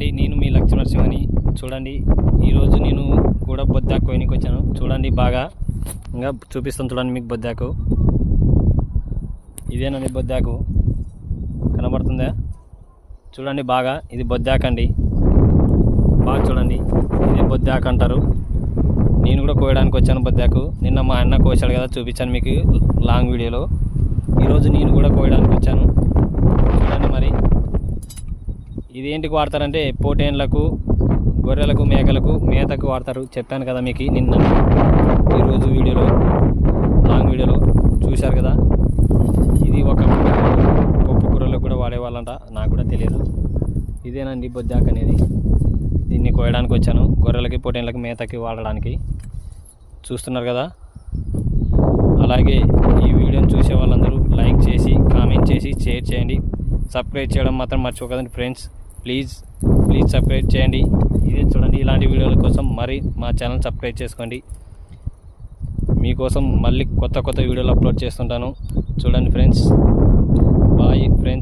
అండి, నేను మీ లక్ష్మీనరసింహని. చూడండి, ఈరోజు నేను కూడా బొద్దాకు కోయనికి వచ్చాను. చూడండి బాగా, ఇంకా చూపిస్తాను చూడండి మీకు బొద్దాకు. ఇదేనండి బొద్దాకు, కనబడుతుందా? చూడండి బాగా, ఇది బొద్దాకు అండి. బాగా చూడండి, ఇదే బొద్దాకు అంటారు. నేను కూడా కోయడానికి వచ్చాను బొద్దాకు. నిన్న మా అన్న కోసాడు కదా, చూపించాను మీకు లాంగ్ వీడియోలో. ఈరోజు నేను కూడా కోయడానికి వచ్చాను. చూడండి మరి, ఇదేంటికి వాడతారంటే పోటేన్లకు, గొర్రెలకు, మేకలకు మేతకు వాడతారు. చెప్పాను కదా మీకు నిన్న ఈరోజు వీడియోలో, లాంగ్ వీడియోలో చూశారు కదా. ఇది ఒక పప్పు కూరలకు కూడా వాడేవాళ్ళంట, నాకు కూడా తెలియదు. ఇదేనండి బొద్దాకు అనేది. దీన్ని కోయడానికి వచ్చాను, గొర్రెలకి, పోటేన్లకి మేతకి వాడడానికి. చూస్తున్నారు కదా. అలాగే ఈ వీడియోని చూసే వాళ్ళందరూ లైక్ చేసి, కామెంట్ చేసి, షేర్ చేయండి. సబ్స్క్రైబ్ చేయడం మాత్రం మర్చిపోకండి ఫ్రెండ్స్. ప్లీజ్ సబ్స్క్రైబ్ చేయండి. ఇదే చూడండి, ఇలాంటి వీడియోల కోసం మరి మా ఛానల్ సబ్స్క్రైబ్ చేసుకోండి. మీకోసం మళ్ళీ కొత్త వీడియోలు అప్లోడ్ చేస్తుంటాను. చూడండి ఫ్రెండ్స్. Bye friends.